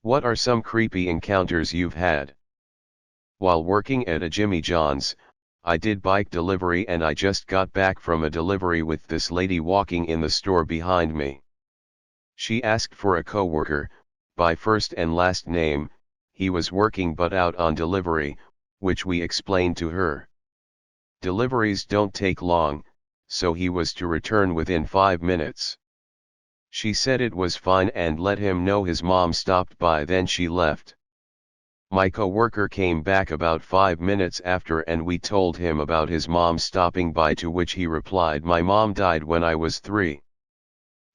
What are some creepy encounters you've had? While working at a Jimmy John's, I did bike delivery and I just got back from a delivery with this lady walking in the store behind me. She asked for a coworker, by first and last name. He was working but out on delivery, which we explained to her. Deliveries don't take long, so he was to return within 5 minutes. She said it was fine and let him know his mom stopped by, then she left. My coworker came back about 5 minutes after and we told him about his mom stopping by, to which he replied, "My mom died when I was 3.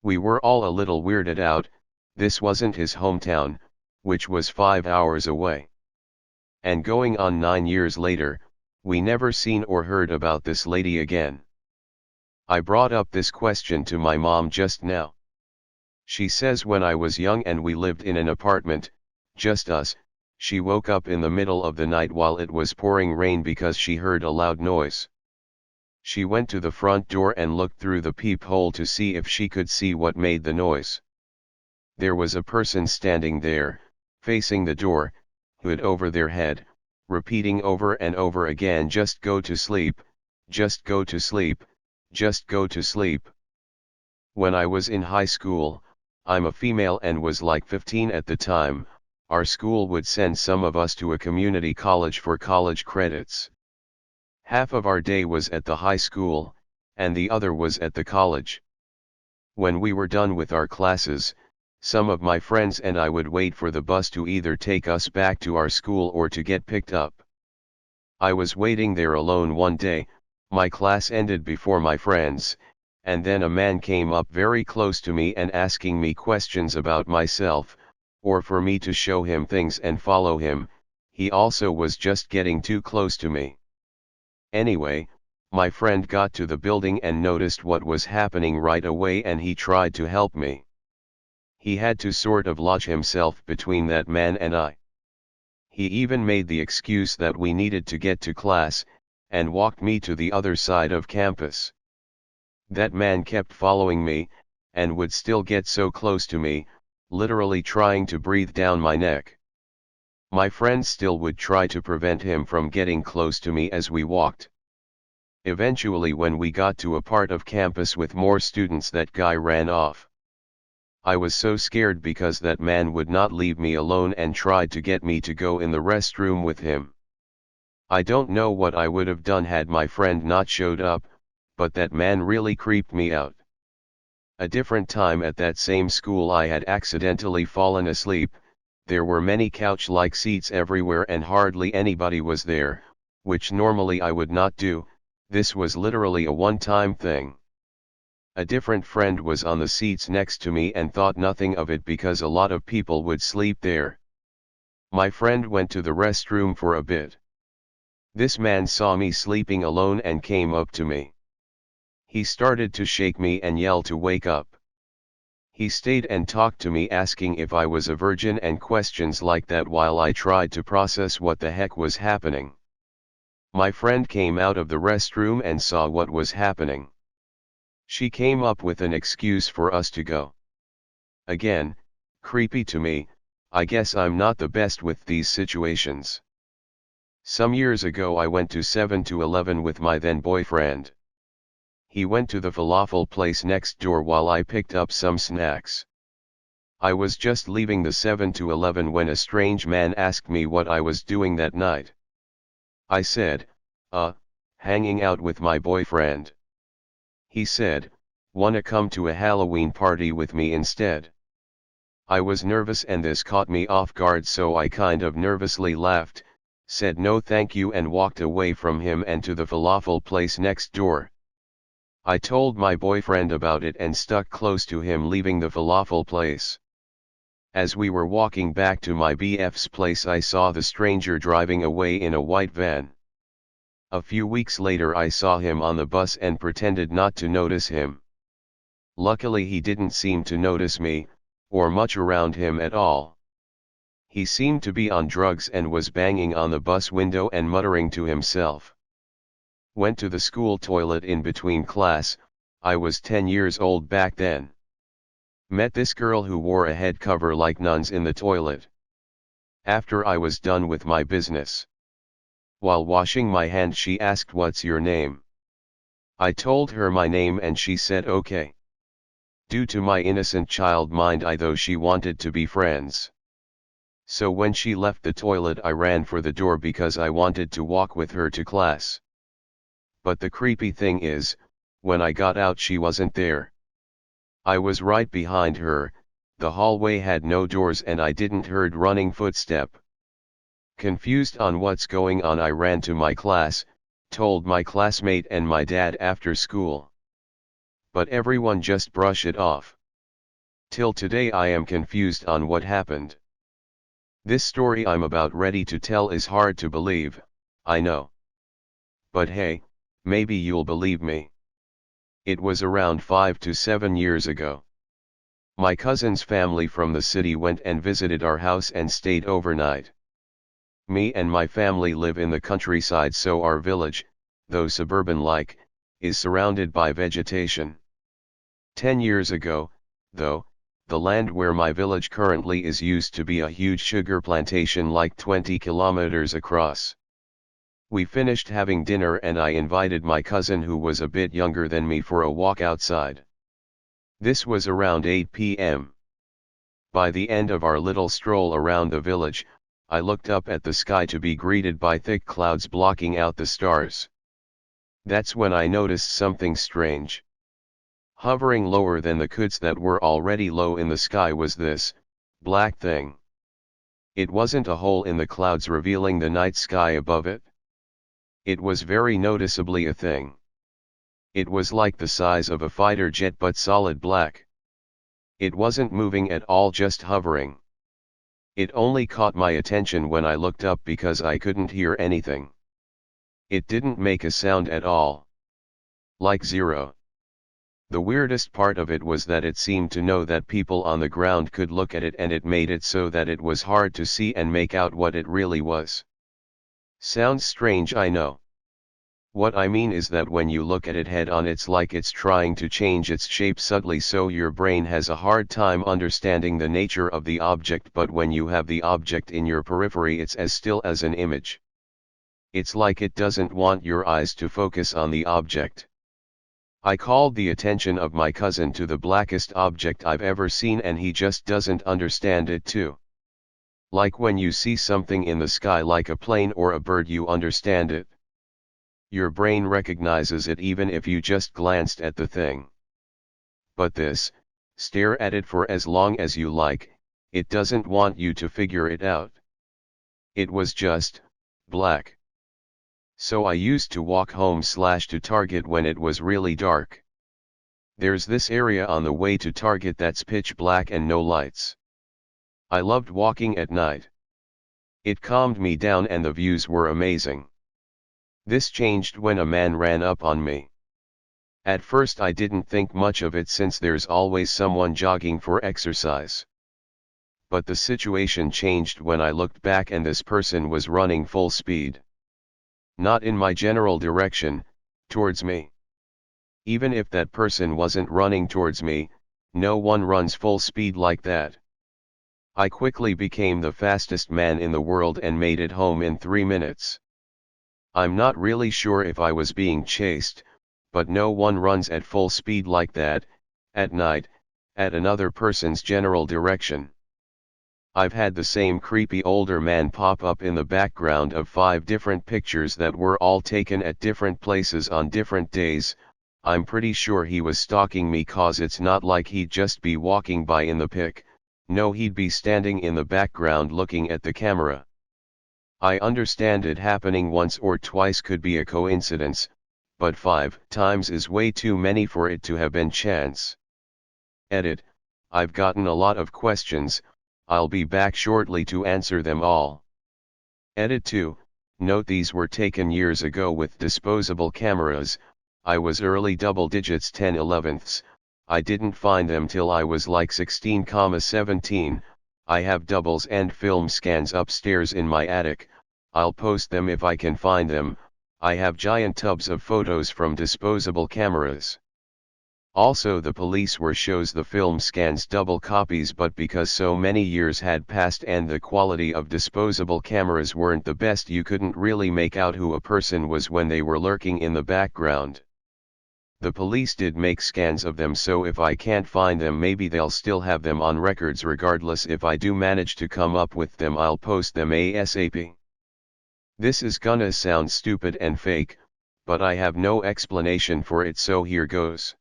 We were all a little weirded out. This wasn't his hometown, which was 5 hours away. And going on 9 years later, we never seen or heard about this lady again. I brought up this question to my mom just now. She says when I was young and we lived in an apartment, just us, she woke up in the middle of the night while it was pouring rain because she heard a loud noise. She went to the front door and looked through the peephole to see if she could see what made the noise. There was a person standing there, facing the door, hood over their head, repeating over and over again, "Just go to sleep, just go to sleep, just go to sleep." When I was in high school, I'm a female and was like 15 at the time, our school would send some of us to a community college for college credits. Half of our day was at the high school, and the other was at the college. When we were done with our classes, some of my friends and I would wait for the bus to either take us back to our school or to get picked up. I was waiting there alone one day. My class ended before my friends, and then a man came up very close to me and asking me questions about myself, or for me to show him things and follow him. He also was just getting too close to me. Anyway, my friend got to the building and noticed what was happening right away, and he tried to help me. He had to sort of lodge himself between that man and I. He even made the excuse that we needed to get to class, and walked me to the other side of campus. That man kept following me, and would still get so close to me, literally trying to breathe down my neck. My friend still would try to prevent him from getting close to me as we walked. Eventually, when we got to a part of campus with more students, that guy ran off. I was so scared because that man would not leave me alone and tried to get me to go in the restroom with him. I don't know what I would have done had my friend not showed up, but that man really creeped me out. A different time at that same school, I had accidentally fallen asleep. There were many couch-like seats everywhere and hardly anybody was there, which normally I would not do. This was literally a one-time thing. A different friend was on the seats next to me and thought nothing of it because a lot of people would sleep there. My friend went to the restroom for a bit. This man saw me sleeping alone and came up to me. He started to shake me and yell to wake up. He stayed and talked to me, asking if I was a virgin and questions like that, while I tried to process what the heck was happening. My friend came out of the restroom and saw what was happening. She came up with an excuse for us to go. Again, creepy to me. I guess I'm not the best with these situations. Some years ago I went to 7-Eleven with my then boyfriend. He went to the falafel place next door while I picked up some snacks. I was just leaving the 7-Eleven when a strange man asked me what I was doing that night. I said, hanging out with my boyfriend. He said, "Wanna come to a Halloween party with me instead?" I was nervous and this caught me off guard, so I kind of nervously laughed, said no thank you, and walked away from him and to the falafel place next door. I told my boyfriend about it and stuck close to him leaving the falafel place. As we were walking back to my BF's place, I saw the stranger driving away in a white van. A few weeks later I saw him on the bus and pretended not to notice him. Luckily he didn't seem to notice me, or much around him at all. He seemed to be on drugs and was banging on the bus window and muttering to himself. Went to the school toilet in between class. I was 10 years old back then. Met this girl who wore a head cover like nuns in the toilet. After I was done with my business. While washing my hand she asked, "What's your name?" I told her my name and she said okay. Due to my innocent child mind I thought she wanted to be friends. So when she left the toilet I ran for the door because I wanted to walk with her to class. But the creepy thing is, when I got out she wasn't there. I was right behind her, the hallway had no doors and I didn't heard running footstep. Confused on what's going on I ran to my class, told my classmate and my dad after school. But everyone just brushed it off. Till today I am confused on what happened. This story I'm about ready to tell is hard to believe, I know. But hey, maybe you'll believe me. It was around 5 to 7 years ago. My cousin's family from the city went and visited our house and stayed overnight. Me and my family live in the countryside, so our village, though suburban-like, is surrounded by vegetation. 10 years ago, though, the land where my village currently is used to be a huge sugar plantation like 20 kilometers across. We finished having dinner and I invited my cousin who was a bit younger than me for a walk outside. This was around 8 p.m. By the end of our little stroll around the village, I looked up at the sky to be greeted by thick clouds blocking out the stars. That's when I noticed something strange. Hovering lower than the clouds that were already low in the sky was this black thing. It wasn't a hole in the clouds revealing the night sky above it. It was very noticeably a thing. It was like the size of a fighter jet but solid black. It wasn't moving at all, just hovering. It only caught my attention when I looked up because I couldn't hear anything. It didn't make a sound at all. Like zero. The weirdest part of it was that it seemed to know that people on the ground could look at it, and it made it so that it was hard to see and make out what it really was. Sounds strange, I know. What I mean is that when you look at it head on, it's like it's trying to change its shape subtly, so your brain has a hard time understanding the nature of the object, but when you have the object in your periphery it's as still as an image. It's like it doesn't want your eyes to focus on the object. I called the attention of my cousin to the blackest object I've ever seen and he just doesn't understand it too. Like when you see something in the sky like a plane or a bird, you understand it. Your brain recognizes it even if you just glanced at the thing. But this, stare at it for as long as you like, it doesn't want you to figure it out. It was just black. So I used to walk home / to Target when it was really dark. There's this area on the way to Target that's pitch black and no lights. I loved walking at night. It calmed me down and the views were amazing. This changed when a man ran up on me. At first I didn't think much of it since there's always someone jogging for exercise. But the situation changed when I looked back and this person was running full speed. Not in my general direction, towards me. Even if that person wasn't running towards me, no one runs full speed like that. I quickly became the fastest man in the world and made it home in 3 minutes. I'm not really sure if I was being chased, but no one runs at full speed like that, at night, at another person's general direction. I've had the same creepy older man pop up in the background of 5 different pictures that were all taken at different places on different days. I'm pretty sure he was stalking me, cause it's not like he'd just be walking by in the pic, no, he'd be standing in the background looking at the camera. I understand it happening once or twice could be a coincidence, but 5 times is way too many for it to have been chance. Edit, I've gotten a lot of questions, I'll be back shortly to answer them all. Edit 2, note these were taken years ago with disposable cameras, I was early double digits 10/11ths, I didn't find them till I was like 16,17. I have doubles and film scans upstairs in my attic, I'll post them if I can find them. I have giant tubs of photos from disposable cameras. Also the police were shows the film scans double copies, but because so many years had passed and the quality of disposable cameras weren't the best, you couldn't really make out who a person was when they were lurking in the background. The police did make scans of them, so if I can't find them, maybe they'll still have them on records. Regardless, if I do manage to come up with them, I'll post them ASAP. This is gonna sound stupid and fake, but I have no explanation for it, so here goes.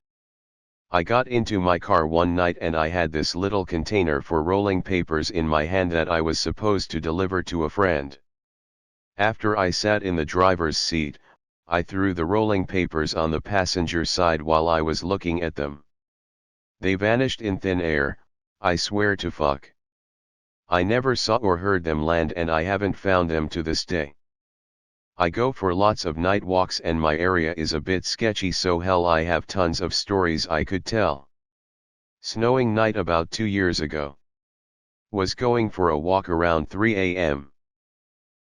I got into my car one night and I had this little container for rolling papers in my hand that I was supposed to deliver to a friend. After I sat in the driver's seat, I threw the rolling papers on the passenger side while I was looking at them. They vanished in thin air, I swear to fuck. I never saw or heard them land, and I haven't found them to this day. I go for lots of night walks and my area is a bit sketchy, so hell, I have tons of stories I could tell. Snowing night about 2 years ago. Was going for a walk around 3 a.m.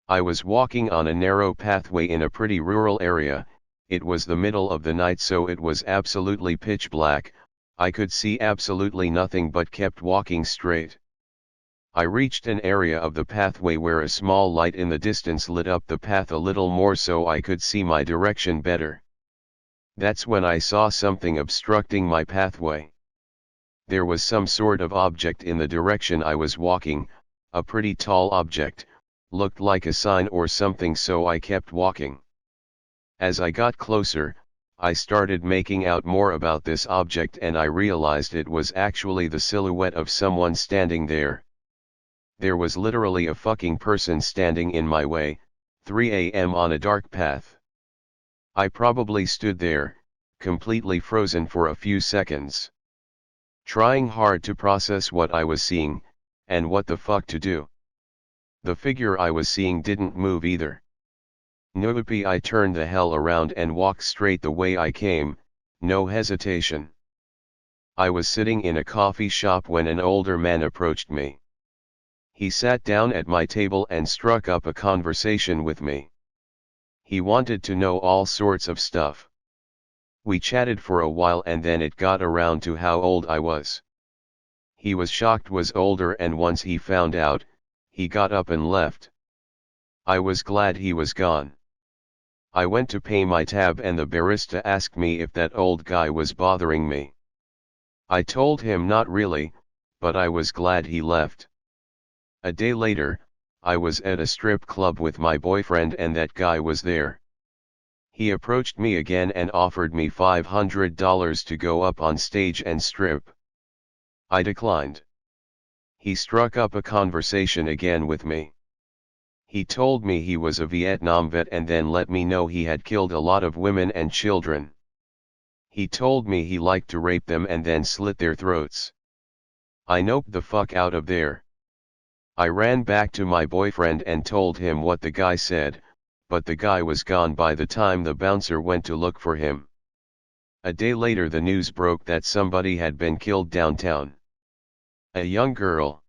I was walking on a narrow pathway in a pretty rural area. It was the middle of the night, so it was absolutely pitch black. I could see absolutely nothing but kept walking straight. I reached an area of the pathway where a small light in the distance lit up the path a little more so I could see my direction better. That's when I saw something obstructing my pathway. There was some sort of object in the direction I was walking, a pretty tall object. Looked like a sign or something, so I kept walking. As I got closer, I started making out more about this object and I realized it was actually the silhouette of someone standing there. There was literally a fucking person standing in my way, 3 a.m. on a dark path. I probably stood there, completely frozen for a few seconds. Trying hard to process what I was seeing, and what the fuck to do. The figure I was seeing didn't move either. Nope, I turned the hell around and walked straight the way I came, no hesitation. I was sitting in a coffee shop when an older man approached me. He sat down at my table and struck up a conversation with me. He wanted to know all sorts of stuff. We chatted for a while and then it got around to how old I was. He was shocked was older, and once he found out, he got up and left. I was glad he was gone. I went to pay my tab and the barista asked me if that old guy was bothering me. I told him not really, but I was glad he left. A day later, I was at a strip club with my boyfriend and that guy was there. He approached me again and offered me $500 to go up on stage and strip. I declined. He struck up a conversation again with me. He told me he was a Vietnam vet and then let me know he had killed a lot of women and children. He told me he liked to rape them and then slit their throats. I noped the fuck out of there. I ran back to my boyfriend and told him what the guy said, but the guy was gone by the time the bouncer went to look for him. A day later the news broke that somebody had been killed downtown. A young girl.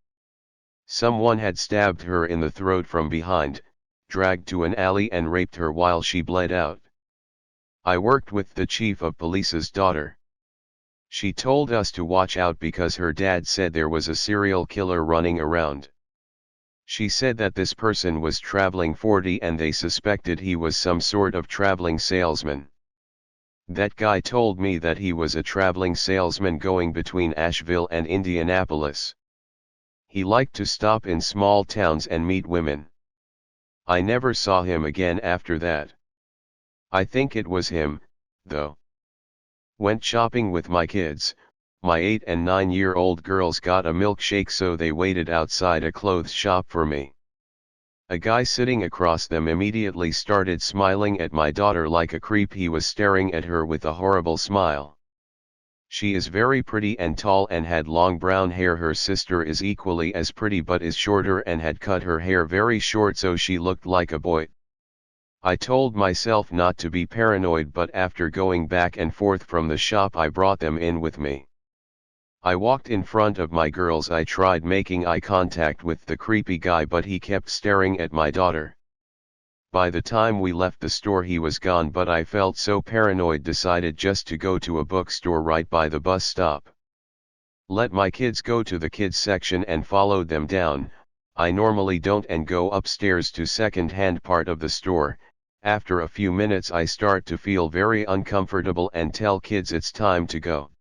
Someone had stabbed her in the throat from behind, dragged to an alley and raped her while she bled out. I worked with the chief of police's daughter. She told us to watch out because her dad said there was a serial killer running around. She said that this person was traveling 40 and they suspected he was some sort of traveling salesman. That guy told me that he was a traveling salesman going between Asheville and Indianapolis. He liked to stop in small towns and meet women. I never saw him again after that. I think it was him, though. Went shopping with my kids. My 8 and 9-year-old girls got a milkshake, so they waited outside a clothes shop for me. A guy sitting across them immediately started smiling at my daughter like a creep. He was staring at her with a horrible smile. She is very pretty and tall and had long brown hair. Her sister is equally as pretty but is shorter and had cut her hair very short so she looked like a boy. I told myself not to be paranoid, but after going back and forth from the shop I brought them in with me. I walked in front of my girls. I tried making eye contact with the creepy guy but he kept staring at my daughter. By the time we left the store he was gone, but I felt so paranoid decided just to go to a bookstore right by the bus stop. Let my kids go to the kids section and followed them down. I normally don't and go upstairs to second-hand part of the store. After a few minutes I start to feel very uncomfortable and tell kids it's time to go.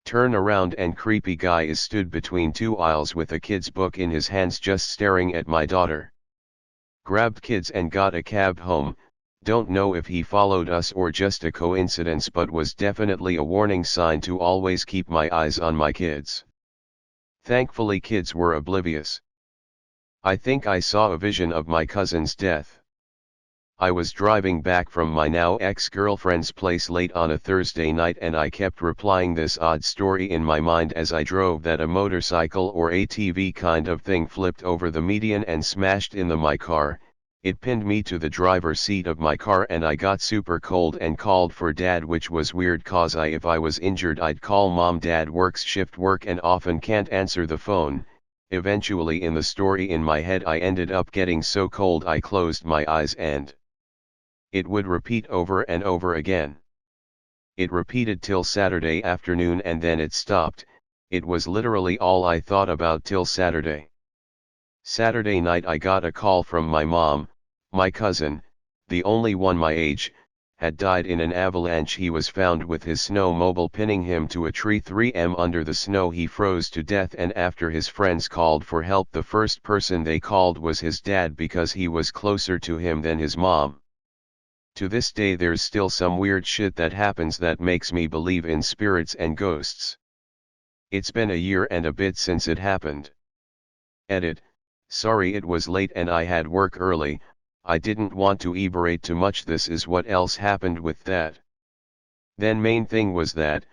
Turn around and creepy guy is stood between two aisles with a kid's book in his hands just staring at my daughter. Grabbed kids and got a cab home. Don't know if he followed us or just a coincidence, but was definitely a warning sign to always keep my eyes on my kids. Thankfully kids were oblivious. I think I saw a vision of my cousin's death. I was driving back from my now ex-girlfriend's place late on a Thursday night and I kept replying this odd story in my mind as I drove that a motorcycle or ATV kind of thing flipped over the median and smashed into my car. It pinned me to the driver's seat of my car and I got super cold and called for dad, which was weird cause if I was injured I'd call mom. Dad works shift work and often can't answer the phone. Eventually in the story in my head I ended up getting so cold I closed my eyes and it would repeat over and over again. It repeated till Saturday afternoon and then it stopped. It was literally all I thought about till Saturday. Saturday night I got a call from my mom. My cousin, the only one my age, had died in an avalanche. He was found with his snowmobile pinning him to a tree 3 m under the snow. He froze to death and after his friends called for help the first person they called was his dad because he was closer to him than his mom. To this day there's still some weird shit that happens that makes me believe in spirits and ghosts. It's been a year and a bit since it happened. Edit. Sorry it was late and I had work early. I didn't want to elaborate too much. This is what else happened with that. Then main thing was that,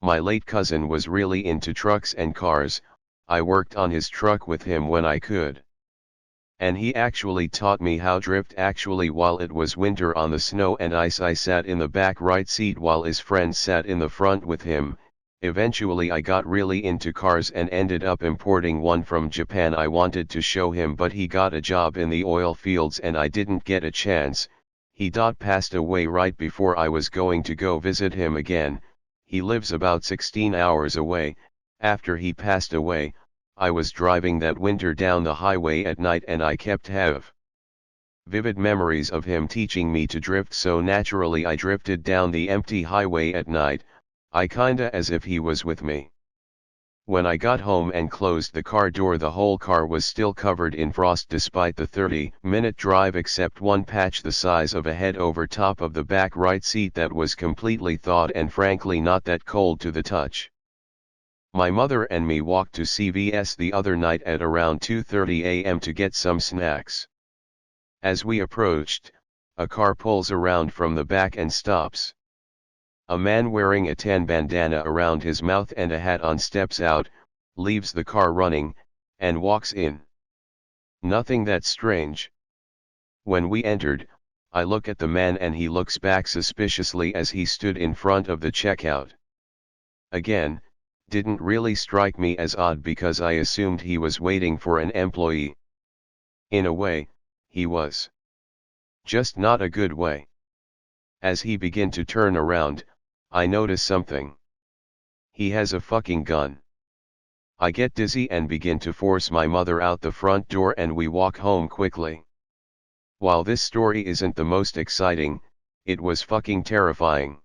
my late cousin was really into trucks and cars. I worked on his truck with him when I could. And he actually taught me how drift actually while it was winter on the snow and ice. I sat in the back right seat while his friends sat in the front with him. Eventually I got really into cars and ended up importing one from Japan. I wanted to show him but he got a job in the oil fields and I didn't get a chance. He passed away right before I was going to go visit him again. He lives about 16 hours away. After he passed away, I was driving that winter down the highway at night and I kept have vivid memories of him teaching me to drift, so naturally I drifted down the empty highway at night. I kinda as if he was with me. When I got home and closed the car door, the whole car was still covered in frost despite the 30-minute drive, except one patch the size of a head over top of the back right seat that was completely thawed and frankly not that cold to the touch. My mother and me walked to CVS the other night at around 2:30 a.m. to get some snacks. As we approached, a car pulls around from the back and stops. A man wearing a tan bandana around his mouth and a hat on steps out, leaves the car running, and walks in. Nothing that strange. When we entered, I look at the man and he looks back suspiciously as he stood in front of the checkout. Again, didn't really strike me as odd because I assumed he was waiting for an employee. In a way, he was. Just not a good way. As he began to turn around, I notice something. He has a fucking gun. I get dizzy and begin to force my mother out the front door and we walk home quickly. While this story isn't the most exciting, it was fucking terrifying.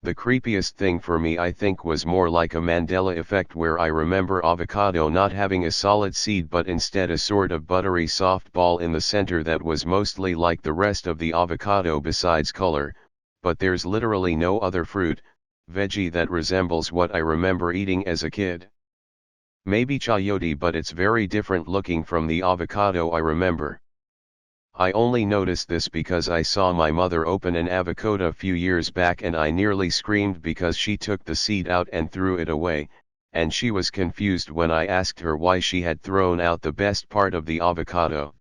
The creepiest thing for me I think was more like a Mandela effect, where I remember avocado not having a solid seed but instead a sort of buttery soft ball in the center that was mostly like the rest of the avocado besides color, but there's literally no other fruit, veggie that resembles what I remember eating as a kid. Maybe chayote, but it's very different looking from the avocado I remember. I only noticed this because I saw my mother open an avocado a few years back and I nearly screamed because she took the seed out and threw it away, and she was confused when I asked her why she had thrown out the best part of the avocado.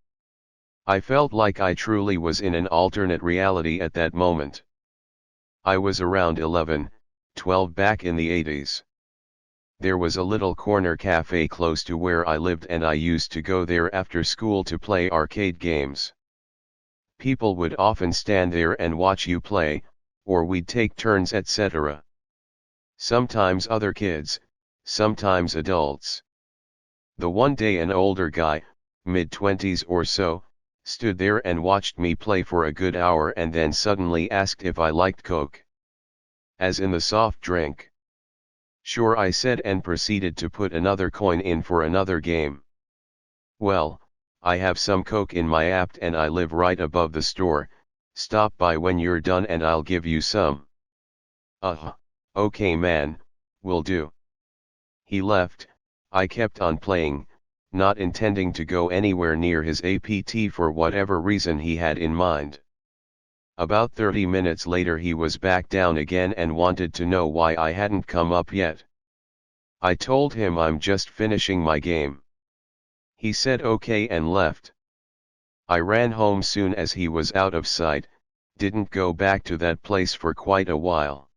I felt like I truly was in an alternate reality at that moment. I was around 11, 12 back in the 80s. There was a little corner cafe close to where I lived and I used to go there after school to play arcade games. People would often stand there and watch you play, or we'd take turns, etc. Sometimes other kids, sometimes adults. The one day an older guy, mid-20s or so, stood there and watched me play for a good hour and then suddenly asked if I liked Coke. As in the soft drink. Sure, I said, and proceeded to put another coin in for another game. Well, I have some Coke in my apt and I live right above the store, stop by when you're done and I'll give you some. Okay man, will do. He left. I kept on playing, not intending to go anywhere near his APT for whatever reason he had in mind. About 30 minutes later he was back down again and wanted to know why I hadn't come up yet. I told him I'm just finishing my game. He said okay and left. I ran home soon as he was out of sight, didn't go back to that place for quite a while.